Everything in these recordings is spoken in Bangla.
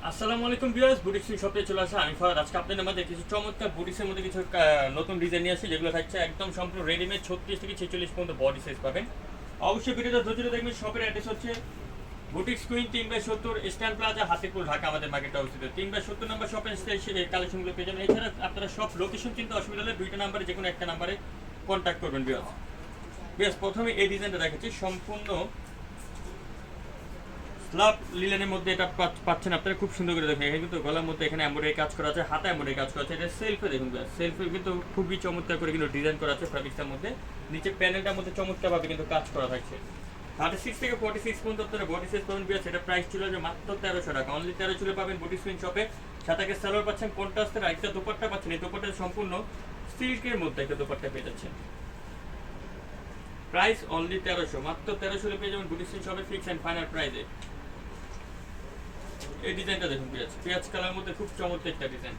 আসসালামু আলাইকুম ভিউয়ার্স, বুটিক্স শপে চলে আসা আমি ফারাদ। আজকে আপনাদের মধ্যে কিছু চমৎকার বুটিক্সের মধ্যে কিছু নতুন ডিজাইন নিয়ে আসি, যেগুলো থাকছে একদম সম্পূর্ণ রেডিমেড 36 থেকে 46 পর্যন্ত বডি সাইজ পাবেন। অবশ্যই ভিডিওটা ধৈর্য দেখবেন। শপের অ্যাড্রেস হচ্ছে boutiques queen 3/70 stand plaza, Hatipur, Dhaka. আমাদের মার্কেটে অবস্থিত 3/70 নম্বর শপে এসে কালেকশনগুলো পেয়ে যাবেন। এছাড়া আপনারা সব লোকেশন চিনতে অসুবিধা হলে দুইটা নাম্বারে যে কোনো একটা নাম্বারে কন্ট্যাক্ট করবেন। ভিউয়ার্স প্রথমে এই ডিজাইনটা দেখাচ্ছি, সম্পূর্ণ স্লাব লিলেনের মধ্যে এটা পাচ্ছেন আপনারা। খুব সুন্দর করে দেখেন, এখানে কিন্তু গলার মধ্যে এখানে এমব্রয়ডারি কাজ করা আছে, হাতে এমব্রয়ডারি কাজ করা আছে। এটা সেলফে দেখুন, সেলফে কিন্তু খুবই চমৎকার করে কিন্তু ডিজাইন করা আছে ফ্যাব্রিক্সটার মধ্যে। নিচে প্যানেলটার মধ্যে চমৎকারভাবে কিন্তু কাজ করা থাকছে। 36 থেকে 46 পর্যন্ত আপনারা বডি সাইজ পাবেন। এটা প্রাইস ছিল যে মাত্র 1300 টাকা। অনলি 1300 পাবেন বুটিক সুইন শপে। সাথে সালোয়ার পাচ্ছেন কন্ট্রাস্টের, একটা দোপাট্টা পাচ্ছেন। এই দোপাট্টা সম্পূর্ণ সিল্কের মধ্যে একটা দোপাট্টা পেয়ে যাচ্ছেন। প্রাইস অনলি 1300, মাত্র 1300 পেয়ে যাবেন বুটিক সুইন শপে, ফিক্স অ্যান্ড ফাইনাল প্রাইসে। এই ডিজাইনটা দেখুন, পেঁয়াজ কালার মধ্যে খুব চমৎকার একটা ডিজাইন।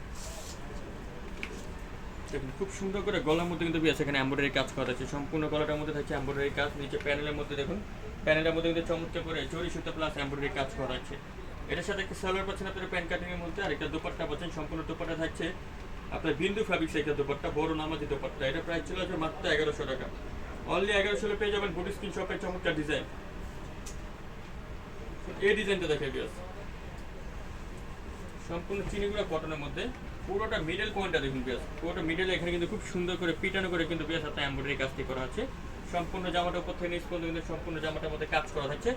দেখুন খুব সুন্দর করে গলার মধ্যে কিন্তু পেঁয়াজ এখানে এমব্রয়ডারি কাজ করা আছে। সম্পূর্ণ গলাটার মধ্যে থাকছে এমব্রয়ডারি কাজ। নিচে প্যানেলের মধ্যে দেখুন, প্যানেলের মধ্যে কিন্তু চমৎকার করে জরি সুতো প্লাস এমব্রয়ডারি কাজ করা আছে। এটার সাথে একটা সালোয়ার পাচ্ছেন আপনার প্যান্ট কাটিং এর মধ্যে, আর একটা দোপাট্টা পাচ্ছেন। সম্পূর্ণ দোপাট্টা থাকছে আপনার বিন্দু ফ্যাব্রিক্স একটা দোপাট্টা, বড় নামাজি দোপাট্টা। এটা প্রাইস ছিল আসবে মাত্র 1100 টাকা। অনলি 1100 পেয়ে যাবেন বুটিক স্ক্রিন শপের চমৎকার ডিজাইন। এই ডিজাইনটা দেখে গিয়েছে সম্পূর্ণ চিনিগুড়া কটনের মধ্যে। পুরোটা মিডল পয়েন্টটা দেখুন বিয়াস, পুরোটা মিডলে এখানে কিন্তু খুব সুন্দর করে পিটানো করে কিন্তু বিয়াস আপনার এমব্রয়ডারি কাজটি করা আছে। সম্পূর্ণ জামাটার উপর থেকে নিচ পর্যন্ত কিন্তু সম্পূর্ণ জামাটার মধ্যে কাজ করা থাকছে।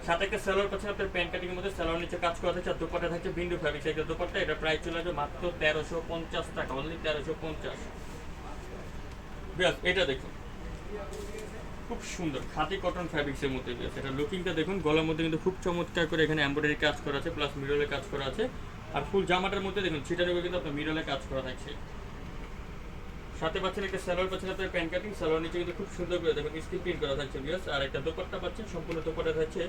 সাথে একটা সালোয়ার পাচ্ছেন আপনার প্যান্ট কাটিং এর মধ্যে, সালোয়ার নিচে কাজ করা থাকছে। আর দোপাট্টা থাকছে বিন্দু ফ্যাব্রিক্স একটা দোপাট্টা। এটা প্রাইস চলে আসবে মাত্র 1350 টাকা। অনলি 1350। বিয়াস এটা দেখুন খুব সুন্দর খাদি কটন ফ্যাব্রিক্সের মধ্যে বিয়াস। এটা লুকিংটা দেখুন, গলার মধ্যে কিন্তু খুব চমৎকার করে এখানে এমব্রয়ডারি কাজ করা আছে, প্লাস মিডলে কাজ করা আছে। আর ফুল জামাটার মধ্যে দেখুন ছিটার উপরে কিন্তু আপনার মিডলে কাজ করা থাকছে। সাথে পাচ্ছেন একটা সালোয়ার পাচ্ছেন আপনার প্যান্ট কাটিং, সালোয়ার নিচে কিন্তু খুব সুন্দর করে দেখুন স্ক্রিন প্রিন্ট করা থাকছে বিয়াস। আর একটা দোপাট্টা পাচ্ছেন, সম্পূর্ণ দোপাট্টা থাকছে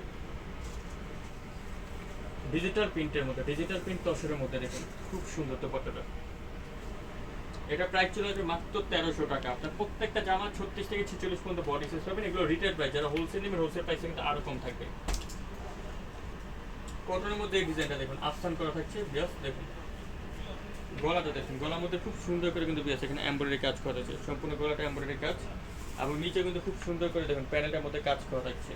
ডিজিটাল প্রিন্টের মধ্যে, ডিজিটাল প্রিন্ট তসরের মধ্যে। দেখুন খুব সুন্দর দোপাট্টাটা। এটা প্রাইস ছিল যে মাত্র 1300 টাকা। আপনার প্রত্যেকটা জামা 36 থেকে 46 পর্যন্ত বডি সাইজ পাবেন। এগুলো রিটেল প্রাইস, যারা হোলসেল নেবেন হোলসেল প্রাইসে কিন্তু আরো কম থাকবে। কটনের মধ্যে এই ডিজাইনটা দেখুন আফসান করা থাকছে বিয়াস। দেখুন গলাটা দেখুন, গলার মধ্যে খুব সুন্দর করে কিন্তু বিয়াস এখানে এমব্রয়ডারি কাজ করা আছে। সম্পূর্ণ গলাটা এমব্রয়ডারি কাজ, এবং নিচে কিন্তু খুব সুন্দর করে দেখুন প্যানেলটার মধ্যে কাজ করা থাকছে।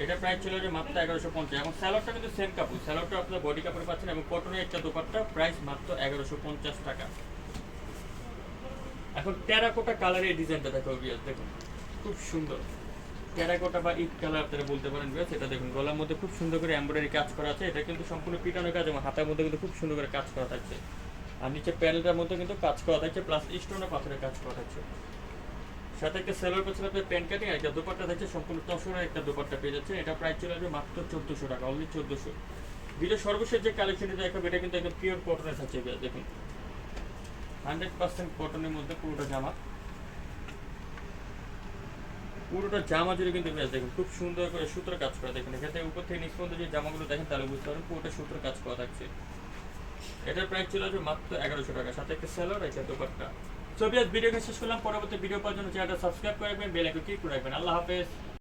এটা প্রাইস ছিল যে মাত্র 1150। এবং স্যালোয়ারটা কিন্তু সেম কাপড়, স্যালোয়ারটা আপনার বডি কাপড়ে পাচ্ছেন। এবং কটনের একটা দোপাট্টা, প্রাইস মাত্র 1150 টাকা। এখন টেরাকোটা কালারের ডিজাইনটা দেখো বিয়াস। দেখুন খুব সুন্দর টেরাকোটা বা ইট কালার আপনারা বলতে পারেন বিয়াস। এটা দেখুন গলার মধ্যে খুব সুন্দর করে এমব্রয়ডারি কাজ করা আছে। এটা কিন্তু সম্পূর্ণ পিটানো কাজ, এবং হাতের মধ্যে কিন্তু খুব সুন্দর করে কাজ করা থাকছে। আর নিচে প্যানেলটার মধ্যে কিন্তু কাজ করা থাকছে, প্লাস স্টোনের পাথরের কাজ করা থাকছে। সাথে একটা সেলোয়ার পাচ্ছেন আপনার প্যান্ট কাটিং, আর একটা দোপাট্টা থাকছে সম্পূর্ণ তসরের একটা দোপাট্টা পেয়ে যাচ্ছে। এটা প্রাইস চলে আসবে মাত্র 1400 টাকা। অনলি 1400। ভিডিও সর্বশেষ যে কালেকশনটা দেখাবো এটা কিন্তু একদম পিওর কটনের থাকছে বিয়াস। দেখুন 100% কটনের মধ্যে পুরোটা জামা, পুরোটা জামা জুড়ে কিন্তু বেশ দেখুন খুব সুন্দর করে সুতোর কাজ করা। দেখুন এখান থেকে উপর থেকে নিচ পর্যন্ত যে জামাগুলো দেখেন তাহলে বুঝতে পারবেন পুরোটা সুতোর কাজ করা থাকছে। এটার প্রাইস ছিল যে মাত্র 1100 টাকা। সাথে একটা সেলোয়ার, একটা দোপাট্টা। সো ভিডিওকে শেষ করলাম। পরবর্তী ভিডিও পাওয়ার জন্য চ্যানেলটা সাবস্ক্রাইব করে রাখবেন, বেল আইকন ক্লিক করে রাখবেন। আল্লাহ হাফেজ।